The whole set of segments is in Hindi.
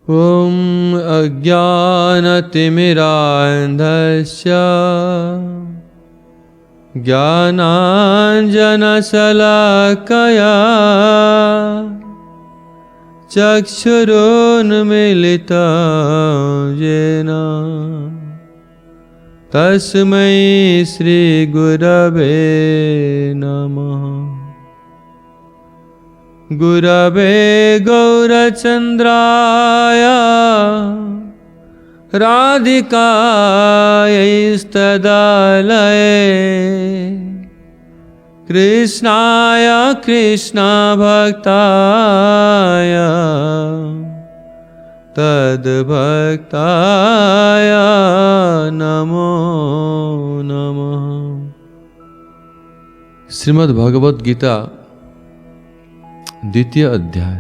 ॐ अज्ञानतिमिरान्धस्य ज्ञानाञ्जनशलाकया चक्षुरुन्मीलितं येन तस्मै श्रीगुरवे नमः। गुरवे गौरचन्द्राय राधिकायैस्तदालये कृष्णाय कृष्णभक्ताय तद्भक्ताय नमो नमः। श्रीमद् भगवद गीता द्वितीय अध्याय।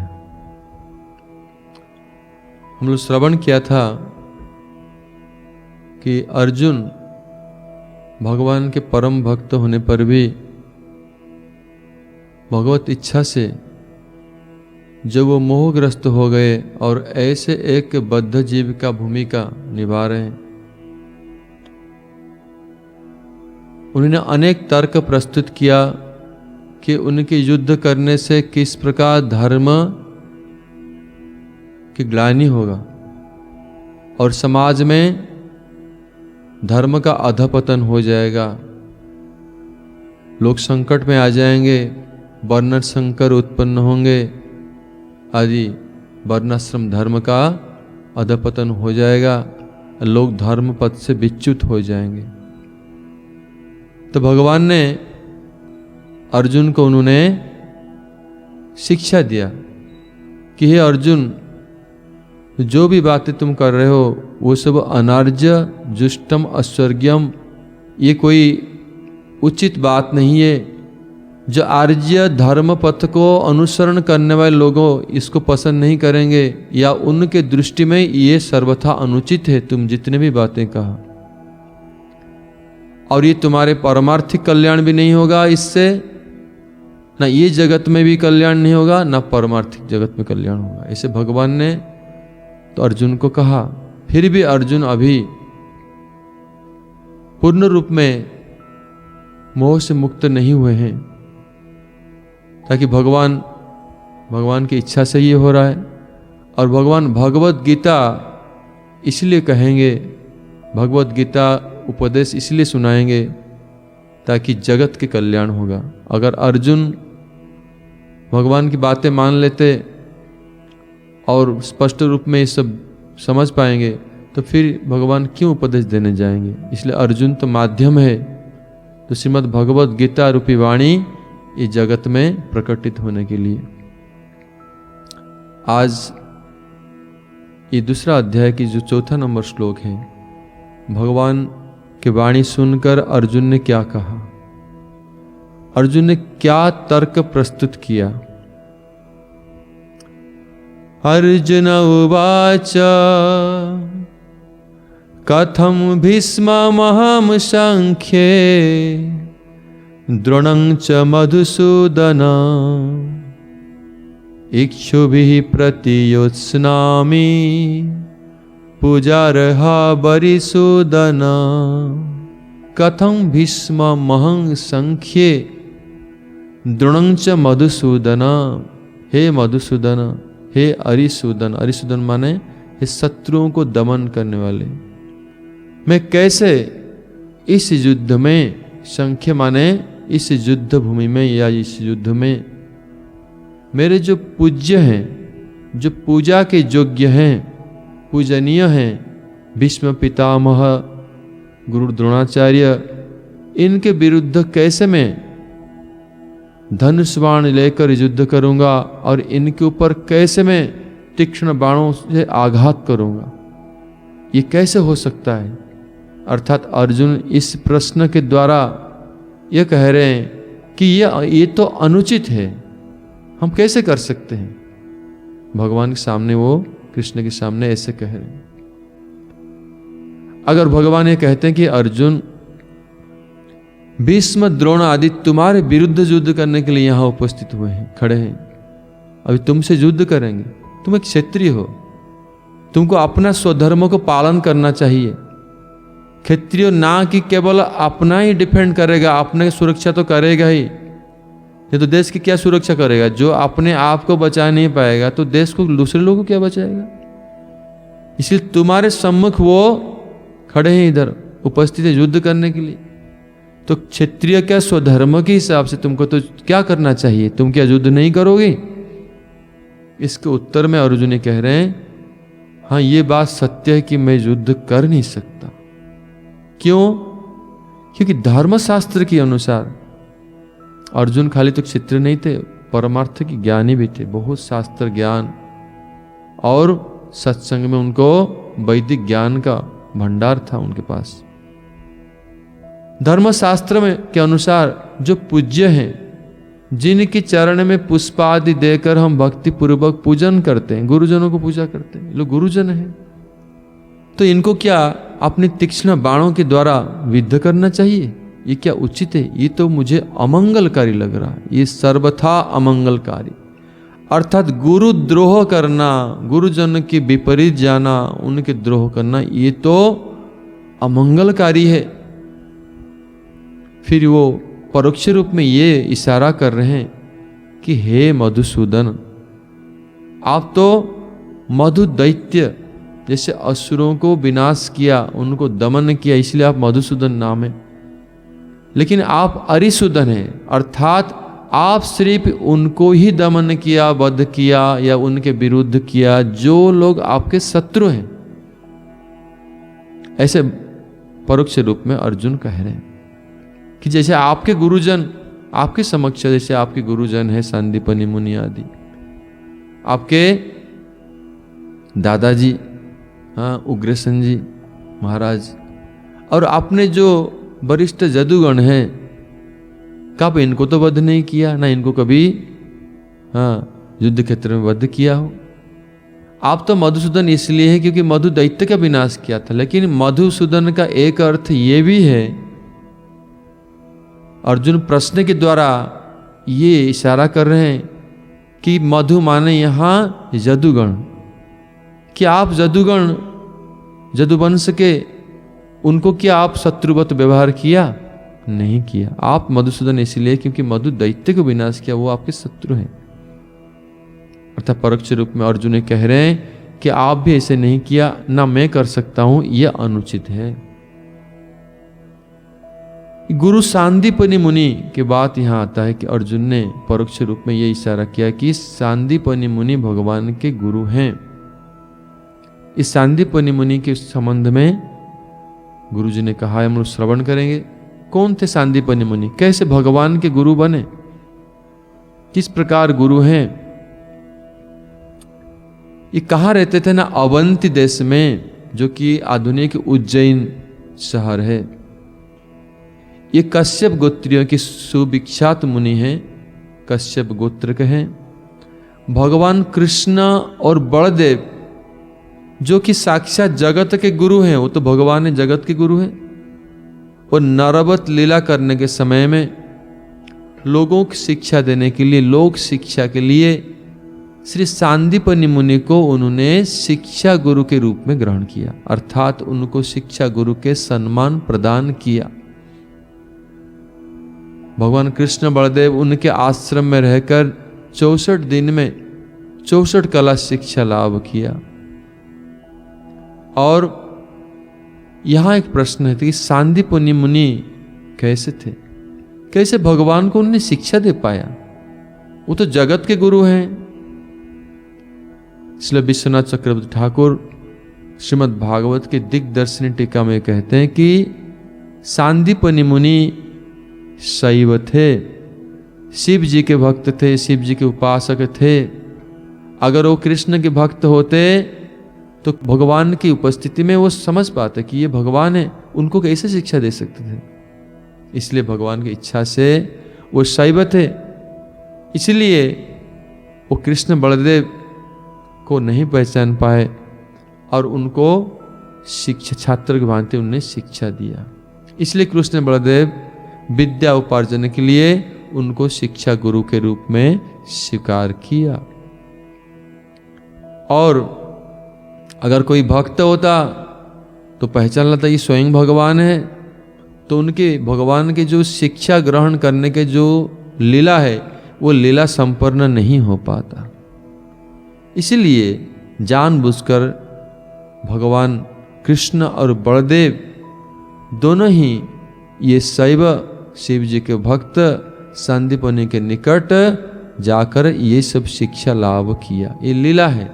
हम लोग श्रवण किया था कि अर्जुन भगवान के परम भक्त होने पर भी भगवत इच्छा से जब वो मोहग्रस्त हो गए और ऐसे एक बद्ध जीव का भूमिका निभा रहे हैं, उन्होंने अनेक तर्क प्रस्तुत किया कि उनके युद्ध करने से किस प्रकार धर्म की ग्लानि होगा और समाज में धर्म का अधपतन हो जाएगा, लोग संकट में आ जाएंगे, वर्ण संकर उत्पन्न होंगे आदि, वर्णाश्रम धर्म का अधपतन हो जाएगा, लोग धर्म पथ से विच्युत हो जाएंगे। तो भगवान ने अर्जुन को उन्होंने शिक्षा दिया कि हे अर्जुन, जो भी बातें तुम कर रहे हो वो सब अनार्य जुष्टम अस्वर्ग्यम, ये कोई उचित बात नहीं है। जो आर्य धर्म पथ को अनुसरण करने वाले लोगों इसको पसंद नहीं करेंगे या उनके दृष्टि में ये सर्वथा अनुचित है, तुम जितने भी बातें कहा, और ये तुम्हारे पारमार्थिक कल्याण भी नहीं होगा इससे, ना ये जगत में भी कल्याण नहीं होगा, ना परमार्थिक जगत में कल्याण होगा। ऐसे भगवान ने तो अर्जुन को कहा। फिर भी अर्जुन अभी पूर्ण रूप में मोह से मुक्त नहीं हुए हैं, ताकि भगवान की इच्छा से ये हो रहा है। और भगवान भगवत गीता इसलिए कहेंगे, भगवत गीता उपदेश इसलिए सुनाएंगे ताकि जगत के कल्याण होगा। अगर अर्जुन भगवान की बातें मान लेते और स्पष्ट रूप में ये सब समझ पाएंगे तो फिर भगवान क्यों उपदेश देने जाएंगे। इसलिए अर्जुन तो माध्यम है, तो श्रीमद् भगवत गीता रूपी वाणी ये जगत में प्रकटित होने के लिए। आज ये दूसरा अध्याय की जो चौथा नंबर श्लोक है, भगवान की वाणी सुनकर अर्जुन ने क्या कहा, अर्जुन ने क्या तर्क प्रस्तुत किया। अर्जुन उवाच कथम भीष्ममहं संख्ये द्रोणं च मधुसूदन इक्षुभिः प्रतियोत्स्नामि पूजार्हा वरिसूदन। कथं भीष्ममहं संख्ये द्रोणं च मधुसूदन, हे मधुसूदन, हे अरिसूदन, अरिसूदन माने हे शत्रुओं को दमन करने वाले, मैं कैसे इस युद्ध में, संख्य माने इस युद्ध भूमि में या इस युद्ध में मेरे जो पूज्य हैं, जो पूजा के योग्य हैं, पूजनीय हैं, भीष्म पितामह, गुरु द्रोणाचार्य, इनके विरुद्ध कैसे मैं धनुष बाण लेकर युद्ध करूंगा और इनके ऊपर कैसे मैं तीक्ष्ण बाणों से आघात करूंगा, ये कैसे हो सकता है। अर्थात अर्जुन इस प्रश्न के द्वारा ये कह रहे हैं कि ये तो अनुचित है, हम कैसे कर सकते हैं। भगवान के सामने, वो कृष्ण के सामने ऐसे कह रहे हैं। अगर भगवान ये कहते हैं कि अर्जुन, भीष्म द्रोण आदि तुम्हारे विरुद्ध युद्ध करने के लिए यहां उपस्थित हुए हैं, खड़े हैं, अभी तुमसे युद्ध करेंगे, तुम एक क्षत्रिय हो, तुमको अपना स्वधर्म को पालन करना चाहिए। क्षत्रिय ना कि केवल अपना ही डिफेंड करेगा, अपने सुरक्षा तो करेगा ही, ये तो देश की क्या सुरक्षा करेगा? जो अपने आप को बचा नहीं पाएगा तो देश को, दूसरे लोगों को क्या बचाएगा? इसलिए तुम्हारे सम्मुख वो खड़े हैं, इधर उपस्थित है युद्ध करने के लिए। तो क्षत्रिय क्या स्वधर्म के हिसाब से तुमको तो क्या करना चाहिए? तुम क्या युद्ध नहीं करोगे? इसके उत्तर में अर्जुन कह रहे हैं, हाँ ये बात सत्य है कि मैं युद्ध कर नहीं सकता। क्यों? क्योंकि धर्मशास्त्र के अनुसार अर्जुन खाली तो क्षत्रिय नहीं थे, परमार्थ की ज्ञानी भी थे, बहुत शास्त्र ज्ञान और सत्संग में उनको वैदिक ज्ञान का भंडार था उनके पास। धर्मशास्त्र में के अनुसार जो पूज्य हैं, जिनके चरण में पुष्प आदि देकर हम भक्ति पूर्वक पूजन करते हैं, गुरुजनों को पूजा करते हैं, लोग गुरुजन हैं, तो इनको क्या अपने तीक्ष्ण बाणों के द्वारा विद्ध करना चाहिए? ये क्या उचित है? ये तो मुझे अमंगलकारी लग रहा है, ये सर्वथा अमंगलकारी। अर्थात गुरु द्रोह करना, गुरुजन के विपरीत जाना, उनके द्रोह करना, ये तो अमंगलकारी है। फिर वो परोक्ष रूप में ये इशारा कर रहे हैं कि हे मधुसूदन, आप तो मधु दैत्य जैसे असुरों को विनाश किया, उनको दमन किया, इसलिए आप मधुसूदन नाम है। लेकिन आप अरिसूदन हैं, अर्थात आप सिर्फ उनको ही दमन किया, वध किया या उनके विरुद्ध किया जो लोग आपके शत्रु हैं। ऐसे परोक्ष रूप में अर्जुन कह रहे हैं कि जैसे आपके गुरुजन आपके समक्ष, जैसे आपके गुरुजन है सांदीपनि मुनि आदि, आपके दादाजी, हाँ उग्रसेन जी महाराज, और आपने जो वरिष्ठ जदुगण हैं, कब इनको तो वध नहीं किया, ना इनको कभी युद्ध क्षेत्र में वध किया हो। आप तो मधुसूदन इसलिए है क्योंकि मधु दैत्य का विनाश किया था। लेकिन मधुसूदन का एक अर्थ ये भी है, अर्जुन प्रश्न के द्वारा ये इशारा कर रहे हैं कि मधु माने यहां जदुगण, कि आप जदुगण, जदुवंश के, उनको क्या आप शत्रुवत व्यवहार किया? नहीं किया। आप मधुसूदन इसलिए क्योंकि मधु दैत्य को विनाश किया, वो आपके शत्रु हैं। अर्थात परोक्ष रूप में अर्जुन कह रहे हैं कि आप भी ऐसे नहीं किया, ना मैं कर सकता हूं, यह अनुचित है। गुरु सांदीपनि मुनि के बात यहां आता है कि अर्जुन ने परोक्ष रूप में यह इशारा किया कि सांदीपनि मुनि भगवान के गुरु हैं। इस सांदीपनि मुनि के संबंध में गुरुजी ने कहा, हम लोग श्रवण करेंगे। कौन थे सांदीपनि मुनि? कैसे भगवान के गुरु बने? किस प्रकार गुरु हैं? ये कहाँ रहते थे ना? अवंती देश में, जो कि आधुनिक उज्जैन शहर है। ये कश्यप गोत्रियों की सुविख्यात मुनि हैं, कश्यप गोत्र के हैं। भगवान कृष्ण और बलदेव जो कि साक्षात जगत के गुरु हैं, वो तो भगवान है, जगत के गुरु हैं। और नरवत लीला करने के समय में लोगों की शिक्षा देने के लिए, लोक शिक्षा के लिए श्री सांदीपनि मुनि को उन्होंने शिक्षा गुरु के रूप में ग्रहण किया, अर्थात उनको शिक्षा गुरु के सम्मान प्रदान किया। भगवान कृष्ण बलदेव उनके आश्रम में रहकर 64 दिन में 64 कला शिक्षा लाभ किया। और यहां एक प्रश्न है कि सांदीपनि मुनि कैसे थे? कैसे भगवान को उन्होंने शिक्षा दे पाया? वो तो जगत के गुरु हैं। इसलिए विश्वनाथ चक्रवर्ती ठाकुर श्रीमद् भागवत के दिग्दर्शनी टीका में कहते हैं कि सांदीपनि मुनि शैव थे, शिव जी के भक्त थे, शिव जी के उपासक थे। अगर वो कृष्ण के भक्त होते तो भगवान की उपस्थिति में वो समझ पाते कि ये भगवान है, उनको कैसे शिक्षा दे सकते थे। इसलिए भगवान की इच्छा से वो शैव थे, इसलिए वो कृष्ण बलदेव को नहीं पहचान पाए और उनको शिक्षा छात्र के भांति उन्हें शिक्षा दिया। इसलिए कृष्ण बलदेव विद्या उपार्जन के लिए उनको शिक्षा गुरु के रूप में स्वीकार किया। और अगर कोई भक्त होता तो पहचान लेता ये स्वयं भगवान है, तो उनके भगवान के जो शिक्षा ग्रहण करने के जो लीला है वो लीला संपन्न नहीं हो पाता। इसलिए जानबूझकर भगवान कृष्ण और बलदेव दोनों ही ये शैव शिव जी के भक्त सांदीपनि के निकट जाकर ये सब शिक्षा लाभ किया। ये लीला है।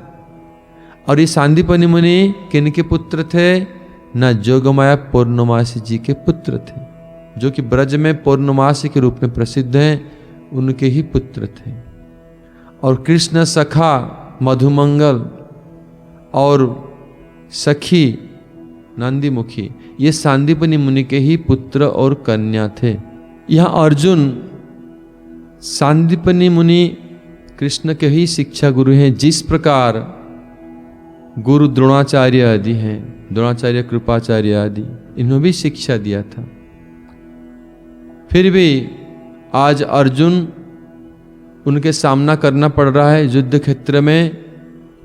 और ये सांदीपनि मुनि किनके पुत्र थे? न जोगमाया पौर्णमासी जी के पुत्र थे, जो कि ब्रज में पौर्णमासी के रूप में प्रसिद्ध हैं, उनके ही पुत्र थे। और कृष्ण सखा मधुमंगल और सखी नंदीमुखी ये सांदीपनि मुनि के ही पुत्र और कन्या थे। यहाँ अर्जुन सांदीपनि मुनि कृष्ण के ही शिक्षा गुरु हैं, जिस प्रकार गुरु द्रोणाचार्य आदि हैं, द्रोणाचार्य कृपाचार्य आदि, इन्होंने भी शिक्षा दिया था। फिर भी आज अर्जुन उनके सामना करना पड़ रहा है युद्ध क्षेत्र में,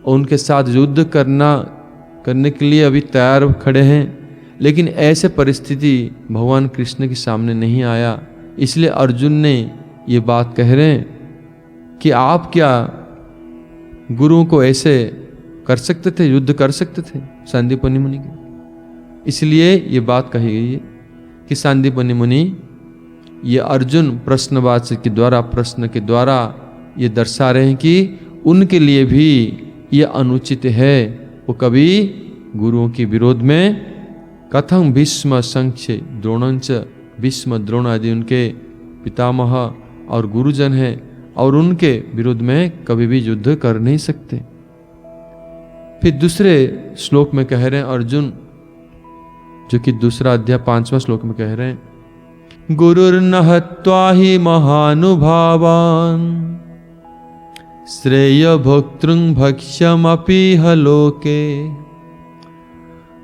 और उनके साथ युद्ध करने के लिए अभी तैयार खड़े हैं, लेकिन ऐसे परिस्थिति भगवान कृष्ण के सामने नहीं आया। इसलिए अर्जुन ने ये बात कह रहे हैं कि आप क्या गुरुओं को ऐसे कर सकते थे, युद्ध कर सकते थे सांदीपनि मुनि के? इसलिए ये बात कही गई है कि सांदीपनि मुनि ये अर्जुन प्रश्नवाची के द्वारा, प्रश्न के द्वारा ये दर्शा रहे हैं कि उनके लिए भी ये अनुचित है, वो कभी गुरुओं के विरोध में कथं भीष्म संख्य द्रोणंच, भीष्म द्रोण आदि उनके पितामह और गुरुजन हैं, और उनके विरोध में कभी भी युद्ध कर नहीं सकते। फिर दूसरे श्लोक में कह रहे हैं अर्जुन, जो कि दूसरा अध्याय 5वां श्लोक में कह रहे हैं, गुरुर्न हत्वा हि महानुभावान् श्रेय भोक्तृं भक्ष्यमपि ह लोके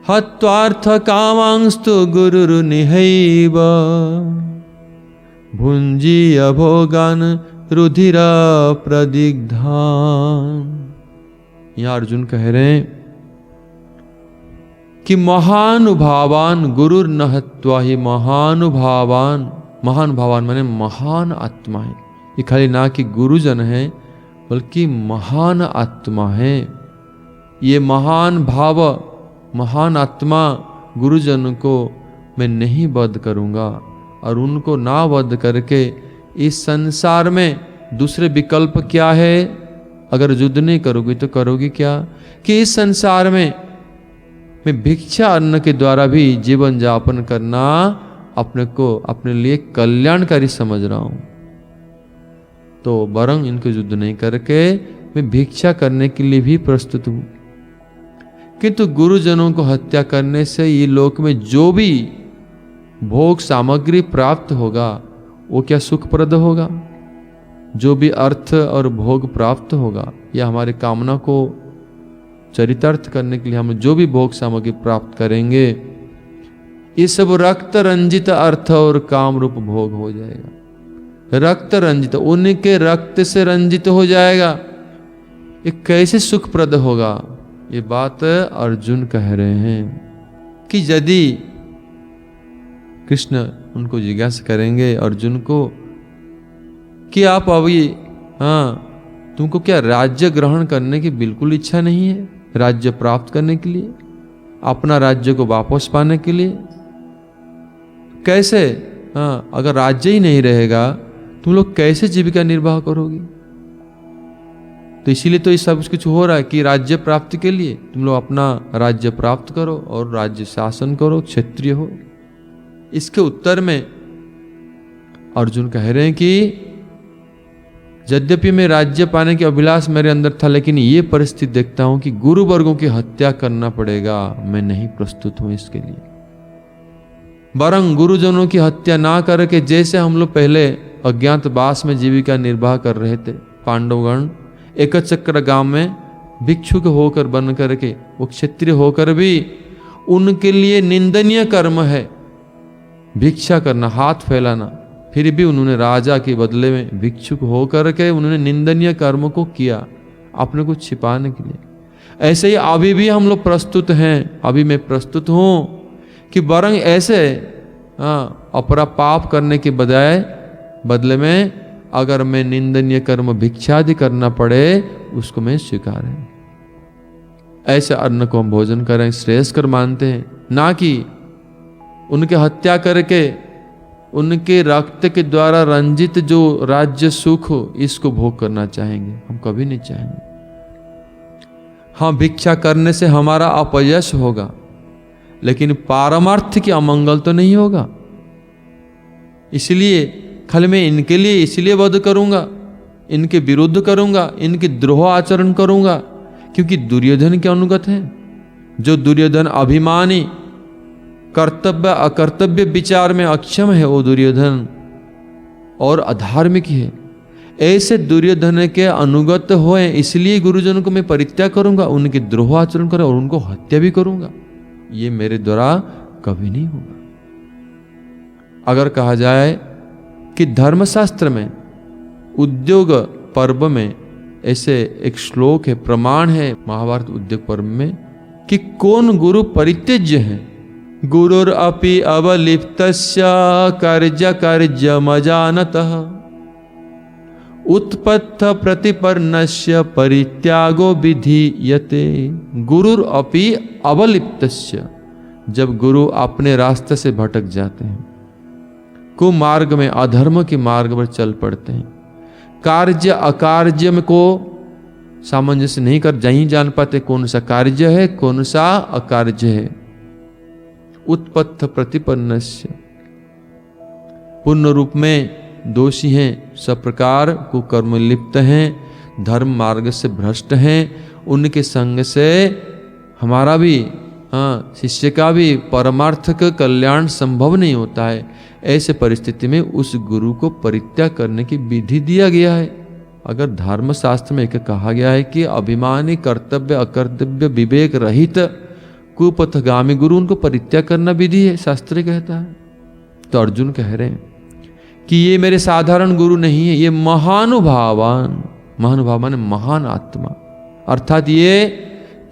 हत्वार्थ कामांस्तु गुरुर्निहैव भुञ्जीय भोगान् रुधिरा प्रदिग्धान्। यहाँ अर्जुन कह रहे हैं कि महानुभावान गुरुर न हत्वा ही महानुभावान, महान भावान माने महान आत्मा है। ये खाली ना कि गुरुजन है, बल्कि महान आत्मा है। ये महान भाव, महान आत्मा गुरुजन को मैं नहीं वध करूंगा, और उनको ना वध करके इस संसार में दूसरे विकल्प क्या है? अगर युद्ध नहीं करोगी तो करोगी क्या? कि इस संसार में मैं भिक्षा अन्न के द्वारा भी जीवन यापन करना अपने को अपने लिए कल्याणकारी समझ रहा हूं, तो बरं इनको युद्ध नहीं करके मैं भिक्षा करने के लिए भी प्रस्तुत हूं। किंतु गुरुजनों को हत्या करने से ये लोक में जो भी भोग सामग्री प्राप्त होगा वो क्या सुखप्रद होगा? जो भी अर्थ और भोग प्राप्त होगा या हमारे कामना को चरितार्थ करने के लिए हम जो भी भोग सामग्री प्राप्त करेंगे, ये सब रक्त रंजित अर्थ और काम रूप भोग हो जाएगा। रक्त रंजित, उनके रक्त से रंजित हो जाएगा। ये कैसे सुखप्रद होगा? ये बात अर्जुन कह रहे हैं कि यदि कृष्ण उनको जिज्ञासा करेंगे अर्जुन को कि आप अभी, तुमको क्या राज्य ग्रहण करने की बिल्कुल इच्छा नहीं है? राज्य प्राप्त करने के लिए, अपना राज्य को वापस पाने के लिए? कैसे? अगर राज्य ही नहीं रहेगा तुम लोग कैसे जीविका निर्वाह करोगी? तो इसीलिए तो ये सब कुछ हो रहा है कि राज्य प्राप्ति के लिए तुम लोग अपना राज्य प्राप्त करो और राज्य शासन करो, क्षत्रिय हो। इसके उत्तर में अर्जुन कह रहे हैं कि यद्यपि मैं राज्य पाने की अभिलाष मेरे अंदर था, लेकिन ये परिस्थिति देखता हूं कि गुरु वर्गों की हत्या करना पड़ेगा, मैं नहीं प्रस्तुत हूं इसके लिए। बरं गुरुजनों की हत्या ना करके, जैसे हम लोग पहले अज्ञातवास में जीविका निर्वाह कर रहे थे, पांडवगण एकचक्र गांव में भिक्षुक होकर बन करके, वो क्षत्रिय होकर भी उनके लिए निंदनीय कर्म है भिक्षा करना, हाथ फैलाना। फिर भी उन्होंने राजा के बदले में भिक्षुक होकर के उन्होंने निंदनीय कर्म को किया अपने को छिपाने के लिए। ऐसे ही अभी भी हम लोग प्रस्तुत हैं, अभी मैं प्रस्तुत हूं कि बरंग ऐसे अपरा पाप करने के बदले में अगर मैं निंदनीय कर्म भिक्षादि करना पड़े उसको मैं स्वीकार है। ऐसे अन्न को हम भोजन करें श्रेयस्कर मानते हैं, ना कि उनके हत्या करके उनके रक्त के द्वारा रंजित जो राज्य सुख हो इसको भोग करना चाहेंगे, हम कभी नहीं चाहेंगे। हाँ, भिक्षा करने से हमारा अपयश होगा, लेकिन पारमार्थ की अमंगल तो नहीं होगा। इसलिए खाली मैं इनके लिए इसलिए वध करूंगा, इनके विरुद्ध करूंगा, इनके द्रोह आचरण करूंगा क्योंकि दुर्योधन के अनुगत हैं। जो दुर्योधन अभिमानी, कर्तव्य अकर्तव्य विचार में अक्षम है, वो दुर्योधन और अधार्मिक है। ऐसे दुर्योधन के अनुगत होए इसलिए गुरुजन को मैं परित्याग करूंगा, उनके द्रोह आचरण करूंगा और उनको हत्या भी करूंगा, ये मेरे द्वारा कभी नहीं होगा। अगर कहा जाए कि धर्मशास्त्र में उद्योग पर्व में ऐसे एक श्लोक है, प्रमाण है महाभारत उद्योग पर्व में कि कौन गुरु परित्यज्य है। गुरुर अपि अवलिप्तस्य कार्य कार्यमजानतः उत्पत्थ प्रतिपन्नस्य परित्यागो विधीयते। गुरुर अपि अवलिप्तस्य, जब गुरु अपने रास्ते से भटक जाते हैं, कुमार्ग में अधर्म के मार्ग पर चल पड़ते हैं, कार्य अकार्य में को सामंजस्य नहीं कर नहीं जान पाते कौन सा कार्य है कौन सा अकार्य है। उत्पत्थ प्रतिपन्नस्य, पूर्ण रूप में दोषी हैं, सब प्रकार को कर्म लिप्त हैं, धर्म मार्ग से भ्रष्ट हैं, उनके संग से हमारा भी शिष्य का भी परमार्थ का कल्याण संभव नहीं होता है। ऐसे परिस्थिति में उस गुरु को परित्याग करने की विधि दिया गया है। अगर धर्मशास्त्र में एक कहा गया है कि अभिमानी कर्तव्य अकर्तव्य विवेक रहित कुपथगामी गुरु उनको परित्याग करना विधि है, शास्त्र कहता है। तो अर्जुन कह रहे हैं कि ये मेरे साधारण गुरु नहीं है, ये महानुभावान, महानुभाव माने महान आत्मा, अर्थात ये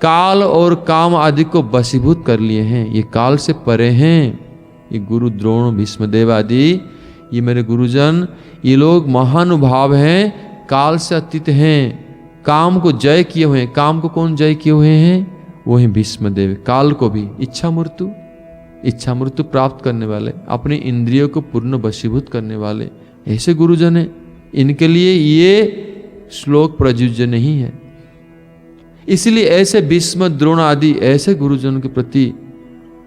काल और काम आदि को वशीभूत कर लिए हैं, ये काल से परे हैं। ये गुरु द्रोण भीष्मदेव आदि ये मेरे गुरुजन, ये लोग महानुभाव हैं, काल से अतीत हैं, काम को जय किए हुए हैं। काम को कौन जय किए हुए हैं? वो हैं भीष्मदेव। काल को भी इच्छा मृत्यु प्राप्त करने वाले, अपनी इंद्रियों को पूर्ण वशीभूत करने वाले ऐसे गुरुजन हैं। इनके लिए ये श्लोक प्रयुज्य नहीं है। इसलिए ऐसे भीष्म द्रोण आदि ऐसे गुरुजनों के प्रति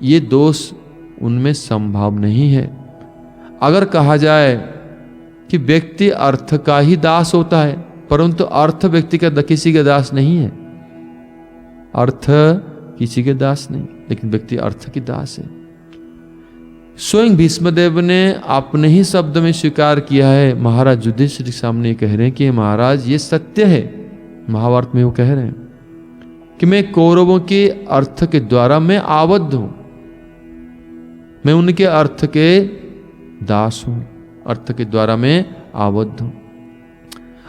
ये दोष उनमें संभव नहीं है। अगर कहा जाए कि व्यक्ति अर्थ का ही दास होता है, परंतु अर्थ व्यक्ति का किसी के दास नहीं है। अर्थ किसी के दास नहीं, लेकिन व्यक्ति अर्थ की दास है। स्वयं भीष्मदेव ने अपने ही शब्द में स्वीकार किया है। महाराज युधिष्ठिर के सामने कह रहे हैं कि महाराज ये सत्य है। महाभारत में वो कह रहे हैं कि मैं कौरवों के अर्थ के द्वारा मैं आबद्ध हूं, मैं उनके अर्थ के दास हूं, अर्थ के द्वारा मैं आबद्ध हूं।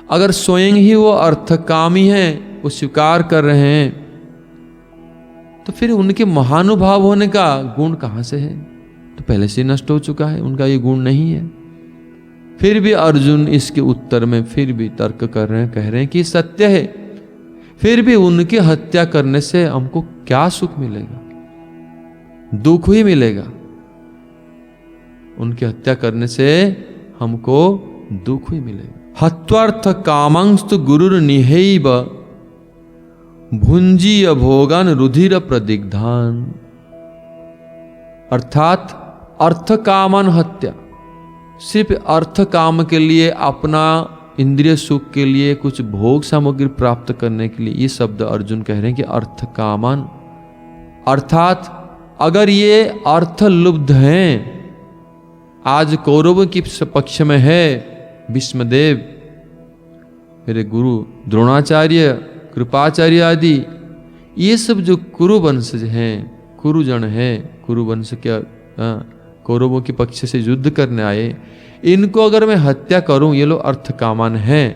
अगर स्वयं ही वो अर्थकामी है, वो स्वीकार कर रहे हैं, तो फिर उनके महानुभाव होने का गुण कहां से है? तो पहले से नष्ट हो चुका है, उनका ये गुण नहीं है। फिर भी अर्जुन इसके उत्तर में फिर भी तर्क कर रहे हैं, कह रहे हैं कि सत्य है, फिर भी उनकी हत्या करने से हमको क्या सुख मिलेगा? दुख ही मिलेगा। उनकी हत्या करने से हमको दुख ही मिलेगा। हत्वार्थ कामांस्तु गुरुर निहैव भुंजीय भोगान रुधिर प्रदिग्धान। अर्थात अर्थ कामन हत्या, सिर्फ अर्थ काम के लिए, अपना इंद्रिय सुख के लिए, कुछ भोग सामग्री प्राप्त करने के लिए, ये शब्द अर्जुन कह रहे हैं कि अर्थ कामन, अर्थात अगर ये अर्थ लुब्ध हैं, आज कौरवों के पक्ष में है भीष्मदेव, मेरे गुरु द्रोणाचार्य, कृपाचार्य आदि, ये सब जो कुरु वंशज हैं, कुरुजन हैं, कुरु वंश के कौरवों के पक्ष से युद्ध करने आए, इनको अगर मैं हत्या करूं, ये लोग अर्थ कामन हैं,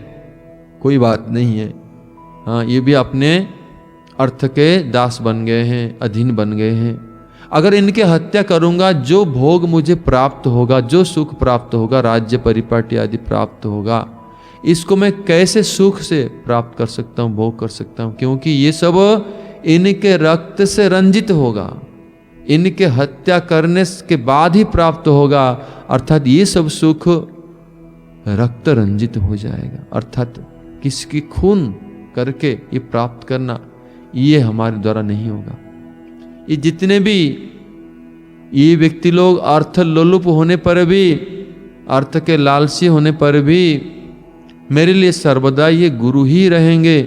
कोई बात नहीं है। हाँ, ये भी अपने अर्थ के दास बन गए हैं, अधीन बन गए हैं। अगर इनके हत्या करूंगा, जो भोग मुझे प्राप्त होगा, जो सुख प्राप्त होगा, राज्य परिपाटी आदि प्राप्त होगा, इसको मैं कैसे सुख से प्राप्त कर सकता हूं, भोग कर सकता हूं? क्योंकि ये सब इनके रक्त से रंजित होगा, इनके हत्या करने के बाद ही प्राप्त होगा। अर्थात ये सब सुख रक्त रंजित हो जाएगा, अर्थात किसकी खून करके ये प्राप्त करना, ये हमारे द्वारा नहीं होगा। ये जितने भी ये व्यक्ति लोग अर्थ लोलुप होने पर भी, अर्थ के लालसी होने पर भी मेरे लिए सर्वदा ये गुरु ही रहेंगे।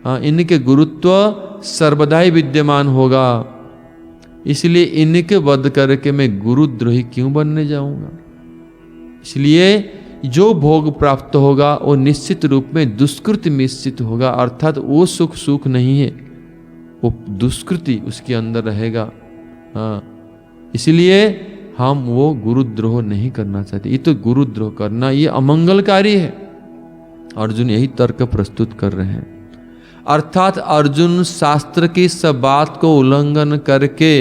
हाँ, इनके गुरुत्व सर्वदा ही विद्यमान होगा। इसलिए इनके वध करके मैं गुरुद्रोही क्यों बनने जाऊंगा? इसलिए जो भोग प्राप्त होगा वो निश्चित रूप में दुष्कृति मिश्रित होगा, अर्थात वो सुख नहीं है, वो दुष्कृति उसके अंदर रहेगा। हाँ, इसलिए हम वो गुरुद्रोह नहीं करना चाहते। ये तो गुरुद्रोह करना ये अमंगलकारी है। अर्जुन यही तर्क प्रस्तुत कर रहे हैं। अर्थात अर्जुन शास्त्र की सब बात को उल्लंघन करके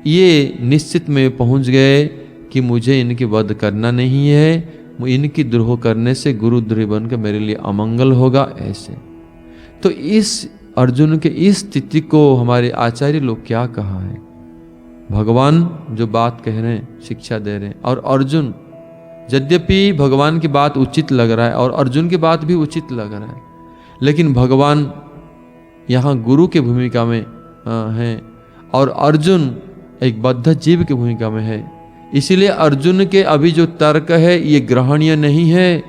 ये निश्चित में पहुंच गए कि मुझे इनकी वध करना नहीं है, इनकी द्रोह करने से गुरुद्रोही बनकर मेरे लिए अमंगल होगा। ऐसे तो इस अर्जुन के इस स्थिति को हमारे आचार्य लोग क्या कहा है? भगवान जो बात कह रहे हैं, शिक्षा दे रहे हैं, और अर्जुन, यद्यपि भगवान की बात उचित लग रहा है और अर्जुन की बात भी उचित लग रहा है, लेकिन भगवान यहाँ गुरु की भूमिका में हैं और अर्जुन एक बद्ध जीव की भूमिका में है। इसीलिए अर्जुन के अभी जो तर्क है ये ग्रहणीय नहीं है,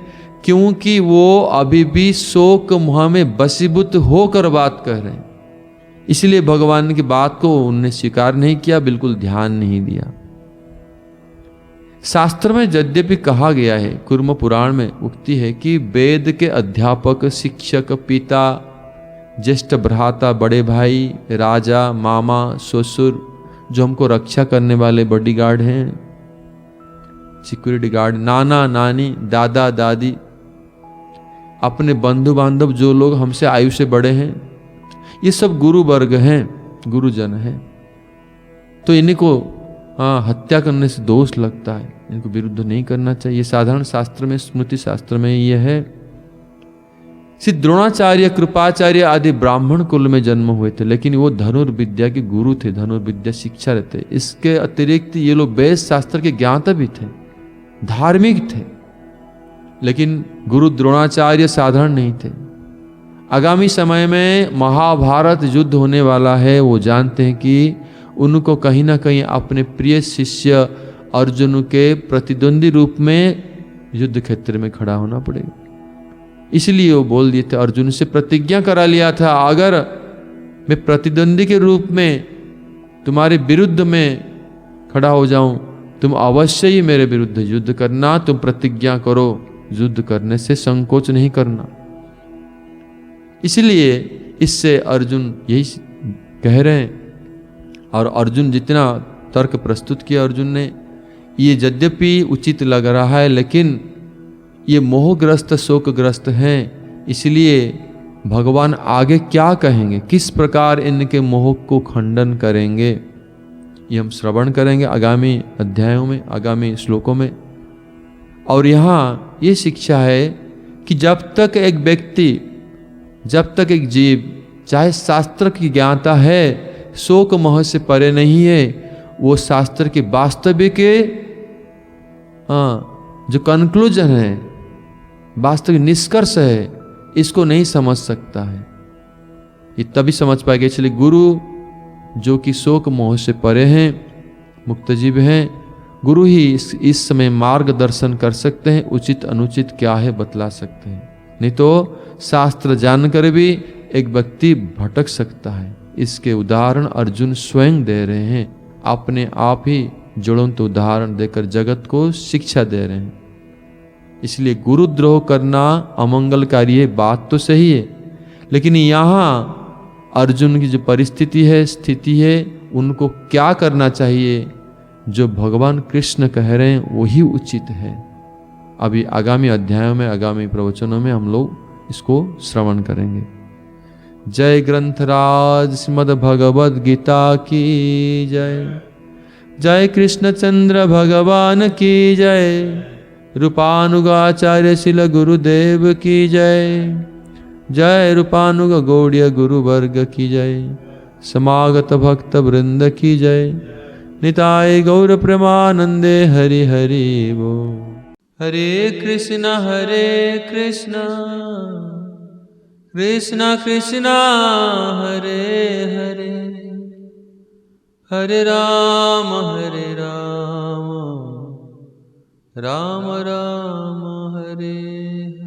क्योंकि वो अभी भी शोक मोह में बसीभूत होकर बात कर रहे हैं। इसलिए भगवान की बात को उन्होंने स्वीकार नहीं किया, बिल्कुल ध्यान नहीं दिया। शास्त्र में यद्यपि कहा गया है, कुर्म पुराण में उक्ति है कि वेद के अध्यापक, शिक्षक, पिता, ज्येष्ठ भ्राता, बड़े भाई, राजा, मामा, ससुर, जो हमको रक्षा करने वाले बॉडीगार्ड हैं, सिक्योरिटी गार्ड, नाना नानी, दादा दादी, अपने बंधु बांधव जो लोग हमसे आयु से बड़े हैं, ये सब गुरु वर्ग हैं, गुरुजन हैं। तो इनको हत्या करने से दोष लगता है, इनको विरुद्ध नहीं करना चाहिए। साधारण शास्त्र में, स्मृति शास्त्र में यह है। श्री द्रोणाचार्य, कृपाचार्य आदि ब्राह्मण कुल में जन्म हुए थे, लेकिन वो धनुर्विद्या के गुरु थे, धनुर्विद्या शिक्षा रहते। इसके अतिरिक्त ये लोग वेद शास्त्र के ज्ञाता भी थे, धार्मिक थे, लेकिन गुरु द्रोणाचार्य साधारण नहीं थे। आगामी समय में महाभारत युद्ध होने वाला है, वो जानते हैं कि उनको कहीं ना कहीं अपने प्रिय शिष्य अर्जुन के प्रतिद्वंदी रूप में युद्ध क्षेत्र में खड़ा होना पड़ेगा। इसलिए वो बोल दिए थे, अर्जुन से प्रतिज्ञा करा लिया था, अगर मैं प्रतिद्वंदी के रूप में तुम्हारे विरुद्ध में खड़ा हो जाऊं, तुम अवश्य ही मेरे विरुद्ध युद्ध करना, तुम प्रतिज्ञा करो, युद्ध करने से संकोच नहीं करना। इसलिए इससे अर्जुन यही कह रहे हैं। और अर्जुन जितना तर्क प्रस्तुत किया अर्जुन ने, ये यद्यपि उचित लग रहा है, लेकिन ये मोहग्रस्त, शोकग्रस्त हैं। इसलिए भगवान आगे क्या कहेंगे, किस प्रकार इनके मोह को खंडन करेंगे, ये हम श्रवण करेंगे आगामी अध्यायों में, आगामी श्लोकों में। और यहाँ ये शिक्षा है कि जब तक एक व्यक्ति, जब तक एक जीव, चाहे शास्त्र की ज्ञाता है, शोक मोह से परे नहीं है, वो शास्त्र के वास्तविक जो कंक्लूजन है, वास्तविक निष्कर्ष है, इसको नहीं समझ सकता है। ये तभी समझ पाएगा। इसलिए गुरु जो कि शोक मोह से परे हैं, मुक्त जीव हैं, गुरु ही इस समय मार्गदर्शन कर सकते हैं, उचित अनुचित क्या है बतला सकते हैं। नहीं तो शास्त्र जानकर भी एक व्यक्ति भटक सकता है। इसके उदाहरण अर्जुन स्वयं दे रहे हैं, अपने आप ही ज्वलंत उदाहरण देकर जगत को शिक्षा दे रहे हैं। इसलिए गुरुद्रोह करना अमंगलकारी है, बात तो सही है, लेकिन यहाँ अर्जुन की जो परिस्थिति है, स्थिति है, उनको क्या करना चाहिए, जो भगवान कृष्ण कह रहे हैं वही उचित है। अभी आगामी अध्यायों में, आगामी प्रवचनों में हम लोग इसको श्रवण करेंगे। जय ग्रंथराज श्रीमद् भगवद गीता की जय। जय कृष्णचंद्र भगवान की जय। रूपानुगाचार्य शिल गुरुदेव की जय। जय रूपानुग गौड़ीय गुरु वर्ग की जय। समागत भक्त वृंद की जय। निताय गौर प्रेमानंदे हरि हरि वो। हरे कृष्णा कृष्णा कृष्णा हरे हरे, हरे राम राम राम हरे